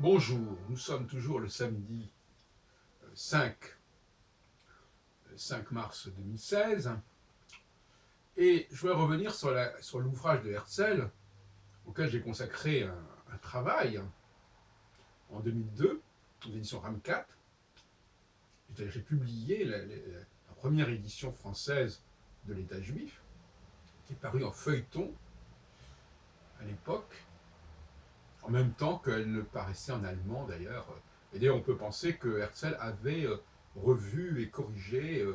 Bonjour, nous sommes toujours le samedi 5, 5 mars 2016 et je voudrais revenir sur l'ouvrage de Herzl auquel j'ai consacré un travail en 2002 aux éditions RAM4. J'ai publié la première édition française de l'État juif qui est parue en feuilleton à l'époque, en même temps qu'elle ne paraissait en allemand d'ailleurs. Et d'ailleurs on peut penser que Herzl avait revu et corrigé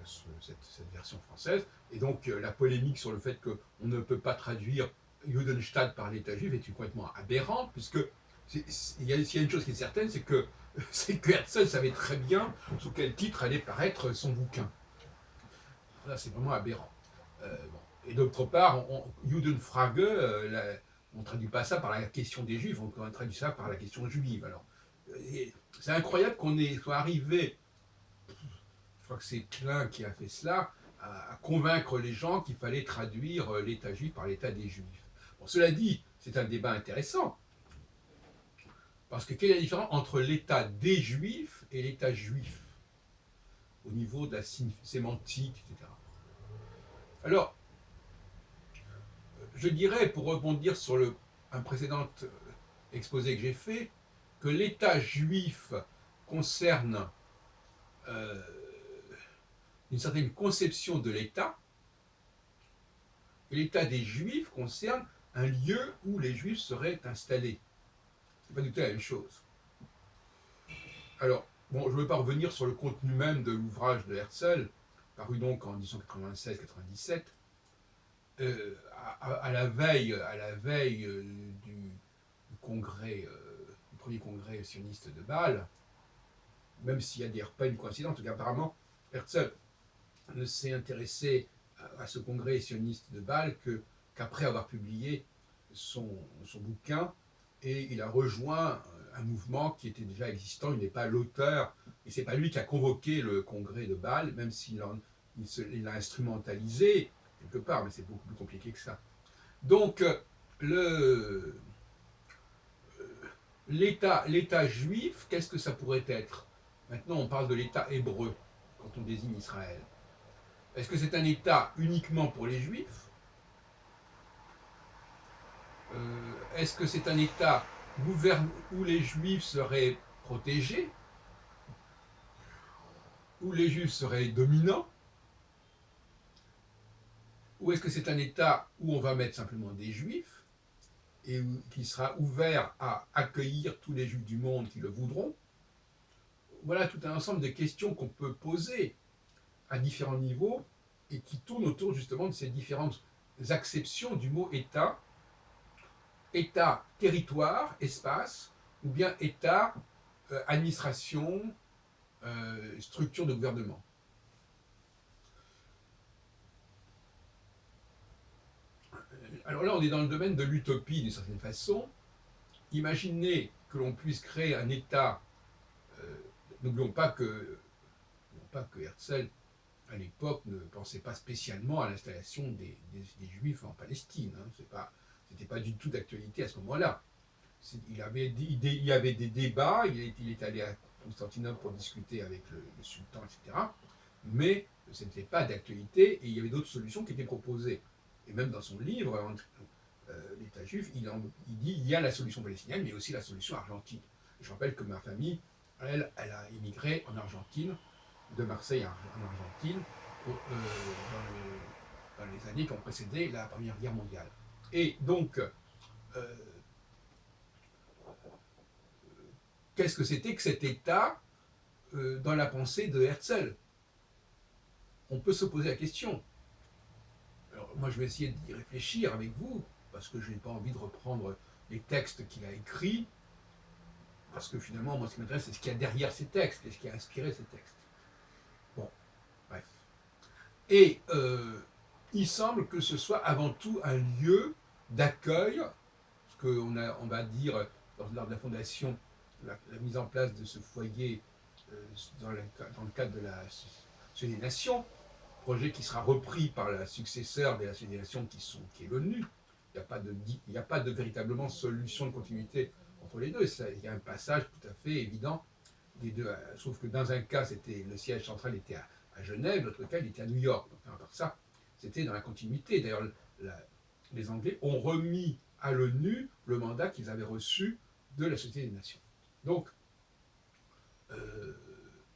cette version française. Et donc la polémique sur le fait qu'on ne peut pas traduire Judenstadt par l'État juif est complètement aberrante, puisque s'il y a une chose qui est certaine, c'est que Herzl savait très bien sous quel titre allait paraître son bouquin. Là, c'est vraiment aberrant. Bon. Et d'autre part, Judenfrage, on ne traduit pas ça par la question des Juifs, on traduit ça par la question juive. Alors, c'est incroyable qu'on soit arrivé, je crois que c'est Klein qui a fait cela, à convaincre les gens qu'il fallait traduire l'État juif par l'État des Juifs. Bon, cela dit, c'est un débat intéressant, parce que quelle est la différence entre l'État des Juifs et l'État juif, au niveau de la sémantique, etc. Alors, je dirais, pour rebondir sur un précédent exposé que j'ai fait, que l'État juif concerne euh, une certaine conception de l'État, et l'État des Juifs concerne un lieu où les Juifs seraient installés. C'est pas du tout la même chose. Alors, bon, je ne veux pas revenir sur le contenu même de l'ouvrage de Herzl, paru donc en 1996-97, à la veille du congrès, du premier congrès sioniste de Bâle, même s'il y a d'ailleurs pas une coïncidence, en tout cas apparemment, Herzl ne s'est intéressé à ce congrès sioniste de Bâle qu'après avoir publié son bouquin, et il a rejoint un mouvement qui était déjà existant. Il n'est pas l'auteur, et c'est pas lui qui a convoqué le congrès de Bâle, même s'il l'a instrumentalisé quelque part, mais c'est beaucoup plus compliqué que ça. Donc, l'État juif, qu'est-ce que ça pourrait être? Maintenant, on parle de l'État hébreu quand on désigne Israël. Est-ce que c'est un État uniquement pour les Juifs? Est-ce que c'est un État où les Juifs seraient protégés, où les Juifs seraient dominants? Ou est-ce que c'est un État où on va mettre simplement des Juifs et qui sera ouvert à accueillir tous les Juifs du monde qui le voudront? Voilà tout un ensemble de questions qu'on peut poser à différents niveaux et qui tournent autour justement de ces différentes acceptions du mot État. État, territoire, espace, ou bien État, administration, structure de gouvernement. Alors là, on est dans le domaine de l'utopie d'une certaine façon. Imaginez que l'on puisse créer un État. euh, N'oublions pas que Herzl, à l'époque, ne pensait pas spécialement à l'installation des Juifs en Palestine. Hein. C'était pas du tout d'actualité à ce moment-là. Il y avait des débats, il est allé à Constantinople pour discuter avec le sultan, etc. Mais ce n'était pas d'actualité et il y avait d'autres solutions qui étaient proposées. Et même dans son livre, l'État juif, il dit il y a la solution palestinienne, mais aussi la solution argentine. Et je rappelle que ma famille, elle a immigré en Argentine, de Marseille en Argentine, dans les années qui ont précédé la Première Guerre mondiale. Et donc, euh, qu'est-ce que c'était que cet État dans la pensée de Herzl? On peut se poser la question. Alors, moi, je vais essayer d'y réfléchir avec vous, parce que je n'ai pas envie de reprendre les textes qu'il a écrits, parce que finalement, moi, ce qui m'intéresse, c'est ce qu'il y a derrière ces textes, qu'est-ce qui a inspiré ces textes. Bon, bref. Et il semble que ce soit avant tout un lieu d'accueil, ce on va dire, lors de la fondation, la mise en place de ce foyer dans le cadre de la Société des Nations, projet qui sera repris par la successeur de la Société des Nations qui est l'ONU. Il n'y a pas de véritablement solution de continuité entre les deux. Il y a un passage tout à fait évident des deux. Sauf que dans un cas, le siège central était à Genève, l'autre cas, il était à New York. Donc, à part ça, c'était dans la continuité. D'ailleurs, les Anglais ont remis à l'ONU le mandat qu'ils avaient reçu de la Société des Nations. Donc,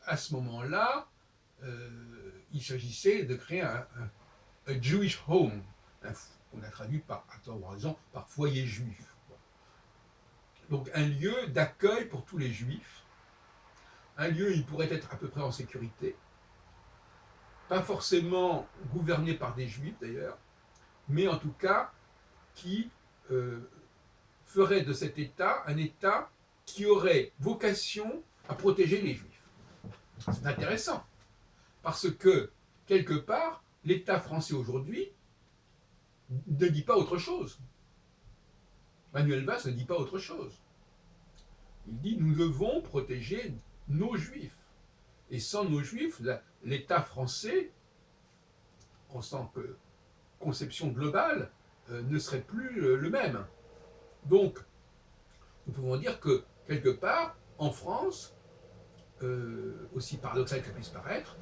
à ce moment-là, il s'agissait de créer un Jewish home, qu'on a traduit par, à tort ou à raison, par foyer juif. Donc un lieu d'accueil pour tous les juifs, un lieu où ils pourraient être à peu près en sécurité, pas forcément gouverné par des juifs d'ailleurs, mais en tout cas qui ferait de cet État un État qui aurait vocation à protéger les juifs. C'est intéressant, parce que, quelque part, l'État français aujourd'hui ne dit pas autre chose. Manuel Valls ne dit pas autre chose. Il dit nous devons protéger nos juifs. Et sans nos juifs, l'État français, en tant que conception globale, ne serait plus le même. Donc, nous pouvons dire que, quelque part, en France, aussi paradoxal qu'elle puisse paraître,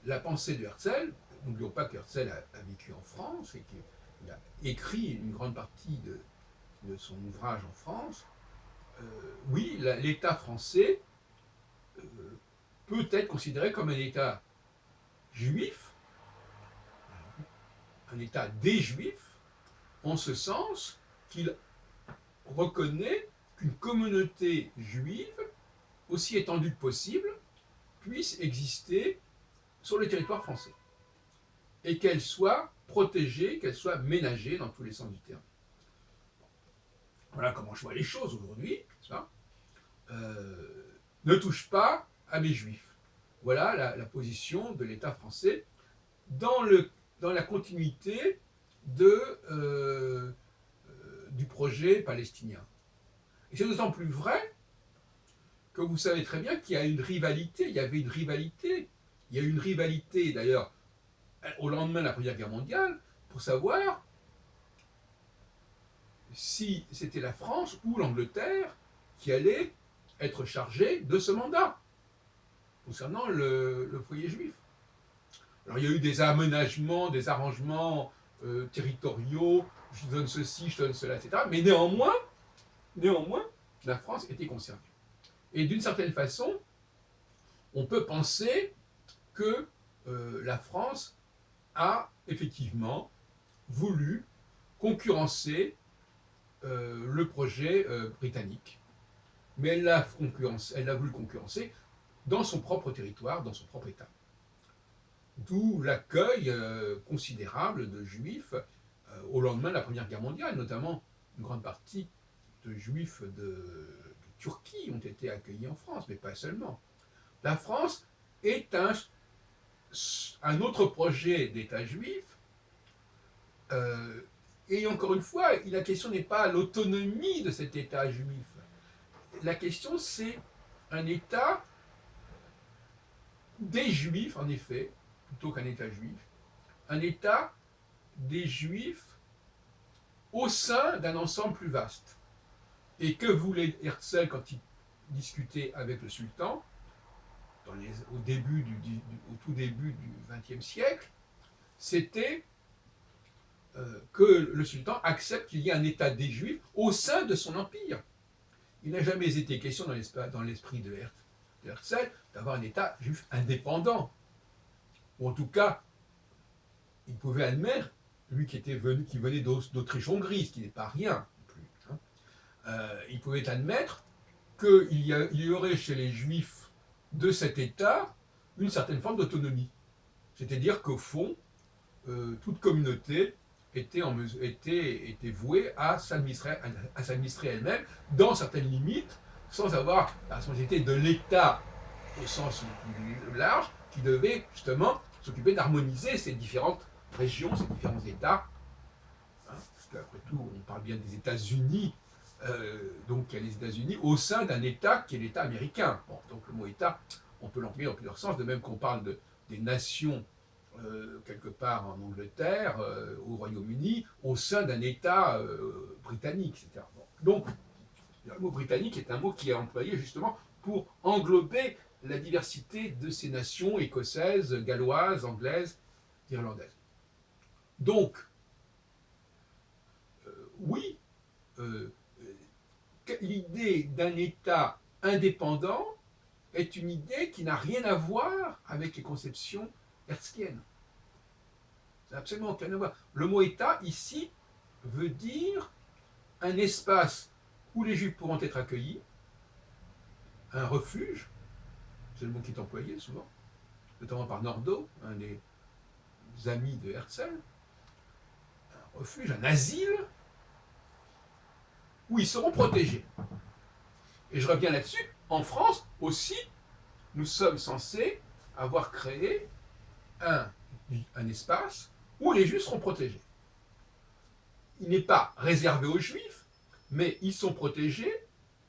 la pensée de Herzl, n'oublions pas que Herzl a vécu en France et qu'il a écrit une grande partie de son ouvrage en France, oui, l'État français peut être considéré comme un État juif, un État des Juifs, en ce sens qu'il reconnaît qu'une communauté juive, aussi étendue que possible, puisse exister sur le territoire français. Et qu'elle soit protégée, qu'elle soit ménagée dans tous les sens du terme. Voilà comment je vois les choses aujourd'hui. Ne touche pas à mes juifs. Voilà la position de l'État français dans la continuité du projet palestinien. Et c'est d'autant plus vrai que vous savez très bien qu'il y a une rivalité, il y avait une rivalité. Il y a eu une rivalité, d'ailleurs, au lendemain de la Première Guerre mondiale, pour savoir si c'était la France ou l'Angleterre qui allait être chargée de ce mandat concernant le foyer juif. Alors il y a eu des aménagements, des arrangements territoriaux, je donne ceci, je donne cela, etc. Mais néanmoins, la France était concernée. Et d'une certaine façon, on peut penser que la France a effectivement voulu concurrencer le projet britannique. Mais elle l'a voulu concurrencer dans son propre territoire, dans son propre État. D'où l'accueil considérable de juifs au lendemain de la Première Guerre mondiale, notamment une grande partie de juifs de Turquie ont été accueillis en France, mais pas seulement. La France est un autre projet d'État juif, et encore une fois, la question n'est pas l'autonomie de cet État juif. La question, c'est un État des Juifs, en effet, plutôt qu'un État juif, un État des Juifs au sein d'un ensemble plus vaste. Et que voulait Herzl quand il discutait avec le sultan, au tout début du XXe siècle, c'était que le sultan accepte qu'il y ait un État des Juifs au sein de son empire. Il n'a jamais été question dans l'esprit de Herzl d'avoir un État juif indépendant. Ou en tout cas, il pouvait admettre, lui qui venait d'Autriche-Hongrie, ce qui n'est pas rien non plus, il pouvait admettre qu'il y aurait chez les Juifs de cet État une certaine forme d'autonomie. C'est-à-dire qu'au fond, toute communauté était vouée à s'administrer elle-même dans certaines limites, sans avoir la responsabilité de l'État au sens plus large, qui devait justement s'occuper d'harmoniser ces différentes régions, ces différents États. Parce qu'après tout, on parle bien des États-Unis, donc il y a les États-Unis au sein d'un État qui est l'État américain. Bon, donc le mot État, on peut l'employer dans plusieurs sens, de même qu'on parle des nations quelque part en Angleterre, au Royaume-Uni, au sein d'un État britannique, etc. Bon. Donc, Le mot britannique est un mot qui est employé justement pour englober la diversité de ces nations écossaises, galloises, anglaises, irlandaises. Donc, oui, euh, l'idée d'un État indépendant est une idée qui n'a rien à voir avec les conceptions herzliennes. Ça n'a absolument rien à voir. Le mot État, ici, veut dire un espace où les Juifs pourront être accueillis, un refuge, c'est le mot qui est employé souvent, notamment par Nordau, un des amis de Herzl, un refuge, un asile, où ils seront protégés. Et je reviens là-dessus, en France aussi, nous sommes censés avoir créé un espace où les Juifs seront protégés. Il n'est pas réservé aux Juifs, mais ils sont protégés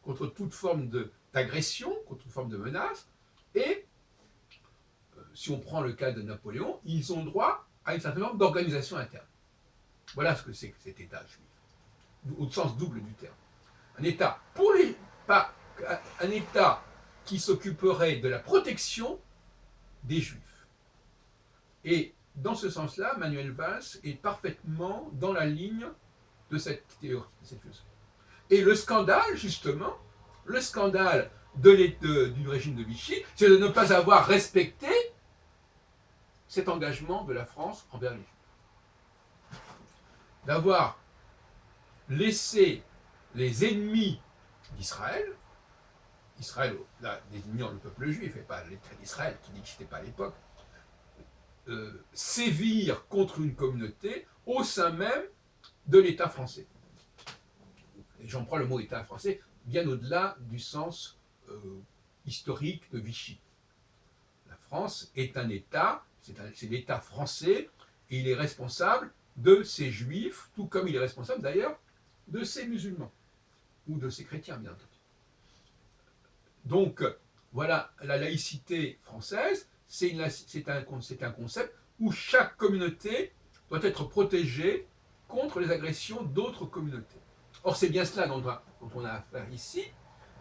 contre toute forme d'agression, contre toute forme de menace, et si on prend le cas de Napoléon, ils ont droit à une certaine forme d'organisation interne. Voilà ce que c'est que cet État juif, au sens double du terme. Un État pour les, pas un État qui s'occuperait de la protection des Juifs. Et dans ce sens-là, Manuel Valls est parfaitement dans la ligne de cette théorie, de cette philosophie. Et le scandale, justement, le scandale du régime de Vichy, c'est de ne pas avoir respecté cet engagement de la France envers les Juifs. D'avoir laissé les ennemis d'Israël, Israël, là, désignant le peuple juif et pas l'État d'Israël qui n'existait pas à l'époque, sévir contre une communauté au sein même de l'État français. Et j'en prends le mot État français bien au-delà du sens historique de Vichy. La France est un État, c'est l'État français, et il est responsable de ses juifs, tout comme il est responsable d'ailleurs de ses musulmans, ou de ses chrétiens, bien entendu. Donc, voilà, la laïcité française, c'est un concept où chaque communauté doit être protégée contre les agressions d'autres communautés. Or, c'est bien cela dont on a affaire ici.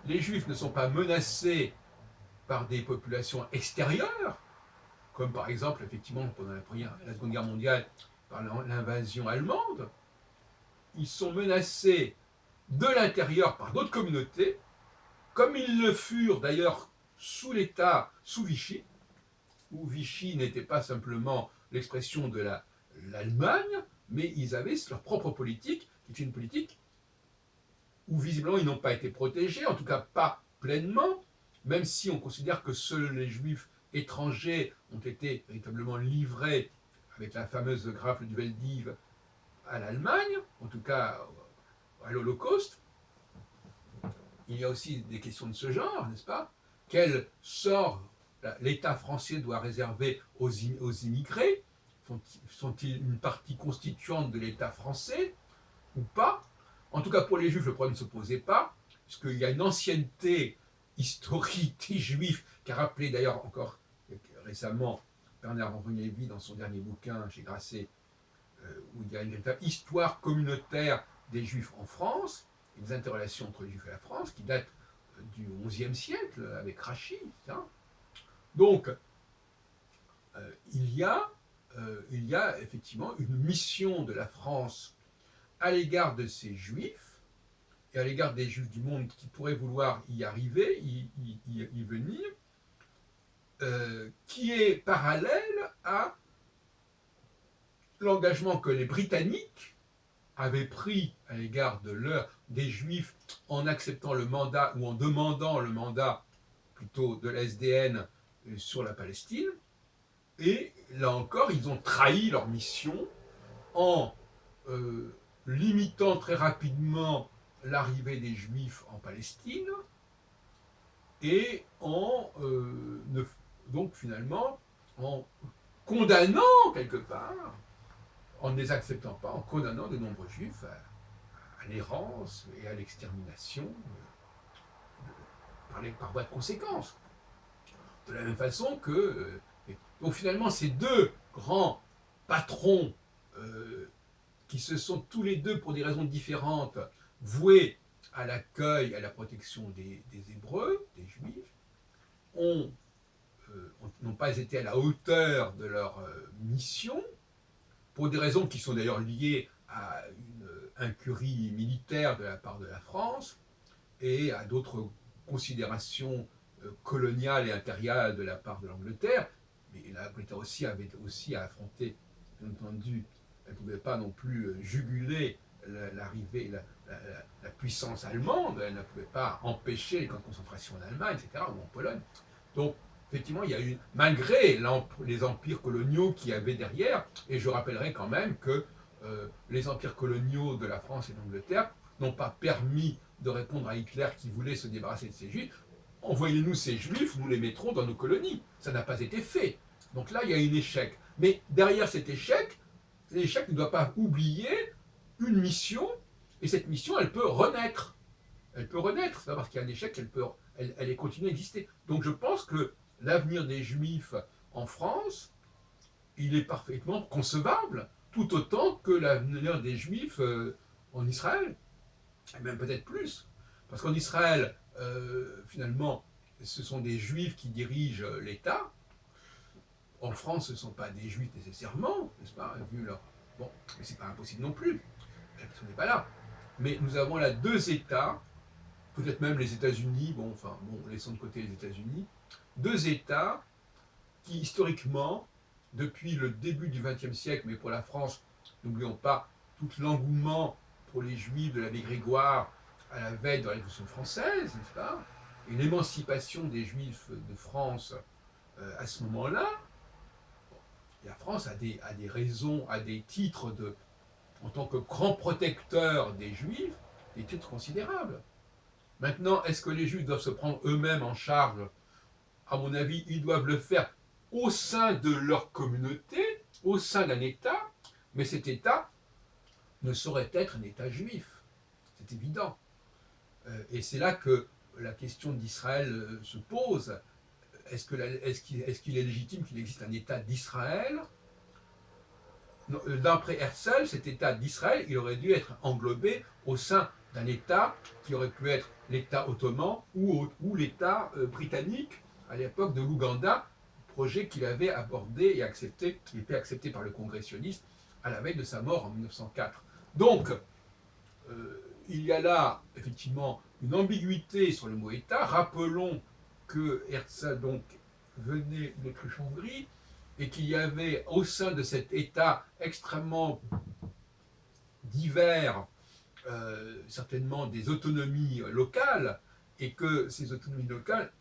Les Juifs ne sont pas menacés par des populations extérieures, comme par exemple, effectivement, pendant la Seconde Guerre mondiale, par l'invasion allemande. Ils sont menacés de l'intérieur par d'autres communautés, comme ils le furent d'ailleurs sous l'État, sous Vichy, où Vichy n'était pas simplement l'expression de l'Allemagne, mais ils avaient leur propre politique, qui est une politique où visiblement ils n'ont pas été protégés, en tout cas pas pleinement, même si on considère que seuls les Juifs étrangers ont été véritablement livrés avec la fameuse Grafle du Veldiv à l'Allemagne, en tout cas à l'Holocauste. Il y a aussi des questions de ce genre, n'est-ce pas? Quel sort l'État français doit réserver aux immigrés? Sont-ils une partie constituante de l'État français ou pas? En tout cas, pour les Juifs, le problème ne se posait pas, puisqu'il y a une ancienneté historique des Juifs, qu'a rappelé d'ailleurs encore récemment Bernard-Henri Lévy dans son dernier bouquin chez Grasset, où il y a une véritable histoire communautaire des Juifs en France, et des interrelations entre les Juifs et la France, qui datent du XIe siècle, avec Rachid. Hein. Donc, il y a effectivement une mission de la France à l'égard de ces Juifs, et à l'égard des Juifs du monde qui pourraient vouloir y arriver, y venir, qui est parallèle à l'engagement que les Britanniques avaient pris à l'égard des Juifs en acceptant le mandat ou en demandant le mandat plutôt de la SDN sur la Palestine. Et là encore, ils ont trahi leur mission en limitant très rapidement l'arrivée des Juifs en Palestine et donc finalement en condamnant quelque part, en ne les acceptant pas, en condamnant de nombreux Juifs à l'errance et à l'extermination par voie de conséquence. De la même façon que... donc finalement, ces deux grands patrons qui se sont tous les deux, pour des raisons différentes, voués à l'accueil, à la protection des Hébreux, des Juifs, ont n'ont pas été à la hauteur de leur mission, pour des raisons qui sont d'ailleurs liées à une incurie militaire de la part de la France et à d'autres considérations coloniales et impériales de la part de l'Angleterre. Mais l'Angleterre aussi avait aussi à affronter, bien entendu, elle ne pouvait pas non plus juguler l'arrivée, la puissance allemande, elle ne pouvait pas empêcher les camps de concentration en Allemagne, etc., ou en Pologne. Donc, effectivement, il y a eu, malgré les empires coloniaux qu'il y avait derrière, et je rappellerai quand même que les empires coloniaux de la France et de l'Angleterre n'ont pas permis de répondre à Hitler qui voulait se débarrasser de ces juifs. Envoyez-nous ces juifs, nous les mettrons dans nos colonies. Ça n'a pas été fait. Donc là, il y a un échec. Mais derrière cet échec ne doit pas oublier une mission, et cette mission, elle peut renaître. Elle peut renaître, c'est pas parce qu'il y a un échec qu'elle continue à exister. Donc je pense que l'avenir des Juifs en France, il est parfaitement concevable, tout autant que l'avenir des Juifs en Israël, et même peut-être plus. Parce qu'en Israël, finalement, ce sont des Juifs qui dirigent l'État. En France, ce ne sont pas des Juifs nécessairement, n'est-ce pas, vu leur... Bon, mais c'est pas impossible non plus, la question n'est pas là. Mais nous avons là deux États, peut-être même les États-Unis, bon, laissons de côté les États-Unis, deux États qui, historiquement, depuis le début du XXe siècle, mais pour la France, n'oublions pas tout l'engouement pour les Juifs de l'abbé Grégoire à la veille de la Révolution française, n'est-ce pas, et l'émancipation des Juifs de France à ce moment-là, la France a des raisons, a des titres en tant que grand protecteur des Juifs, des titres considérables. Maintenant, est-ce que les Juifs doivent se prendre eux-mêmes en charge? À mon avis, ils doivent le faire au sein de leur communauté, au sein d'un État, mais cet État ne saurait être un État juif. C'est évident. Et c'est là que la question d'Israël se pose. Est-ce qu'il est légitime qu'il existe un État d'Israël? D'après Herzl, cet État d'Israël, il aurait dû être englobé au sein d'un État qui aurait pu être l'État ottoman ou l'État britannique à l'époque de l'Ouganda, projet qu'il avait abordé et accepté, qui était accepté par le Congrès sioniste à la veille de sa mort en 1904. Donc, il y a là effectivement une ambiguïté sur le mot État. Rappelons que Herzl donc venait d'Autriche-Hongrie et qu'il y avait au sein de cet État extrêmement divers, certainement des autonomies locales, et que ces autonomies locales,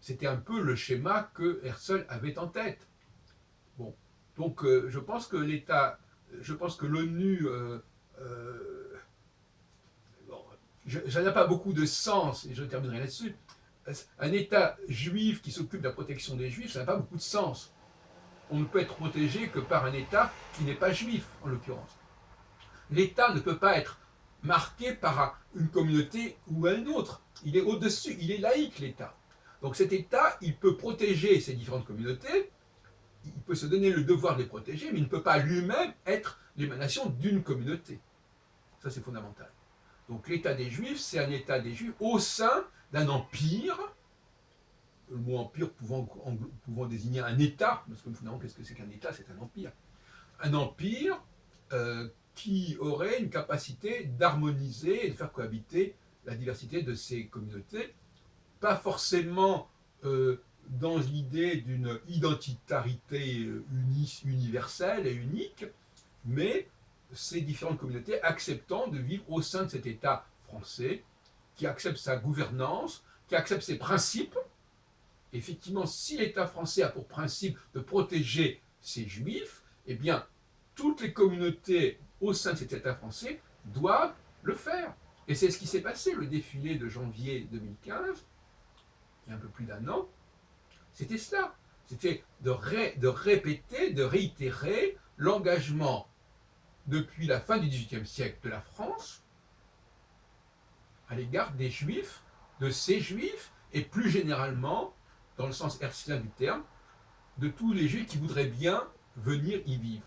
c'était un peu le schéma que Herzl avait en tête. Bon, donc je pense que l'État, je pense que l'ONU, bon, ça n'a pas beaucoup de sens, et je terminerai là-dessus. Un État juif qui s'occupe de la protection des Juifs, ça n'a pas beaucoup de sens. On ne peut être protégé que par un État qui n'est pas juif, en l'occurrence. L'État ne peut pas être marqué par une communauté ou une autre. Il est au-dessus, il est laïque, l'État. Donc cet État, il peut protéger ces différentes communautés, il peut se donner le devoir de les protéger, mais il ne peut pas lui-même être l'émanation d'une communauté. Ça, c'est fondamental. Donc l'État des Juifs, c'est un État des Juifs au sein d'un empire, le mot empire pouvant désigner un État, parce que finalement, qu'est-ce que c'est qu'un État? C'est un empire. Un empire qui aurait une capacité d'harmoniser et de faire cohabiter la diversité de ces communautés, pas forcément dans l'idée d'une identitarité universelle et unique, mais ces différentes communautés acceptant de vivre au sein de cet État français, qui accepte sa gouvernance, qui accepte ses principes. Effectivement, si l'État français a pour principe de protéger ses juifs, eh bien, toutes les communautés au sein de cet État français doivent le faire. Et c'est ce qui s'est passé, le défilé de janvier 2015, il y a un peu plus d'un an, c'était cela. C'était de répéter, de réitérer l'engagement depuis la fin du XVIIIe siècle de la France à l'égard des Juifs, de ces Juifs, et plus généralement, dans le sens herzlien du terme, de tous les Juifs qui voudraient bien venir y vivre.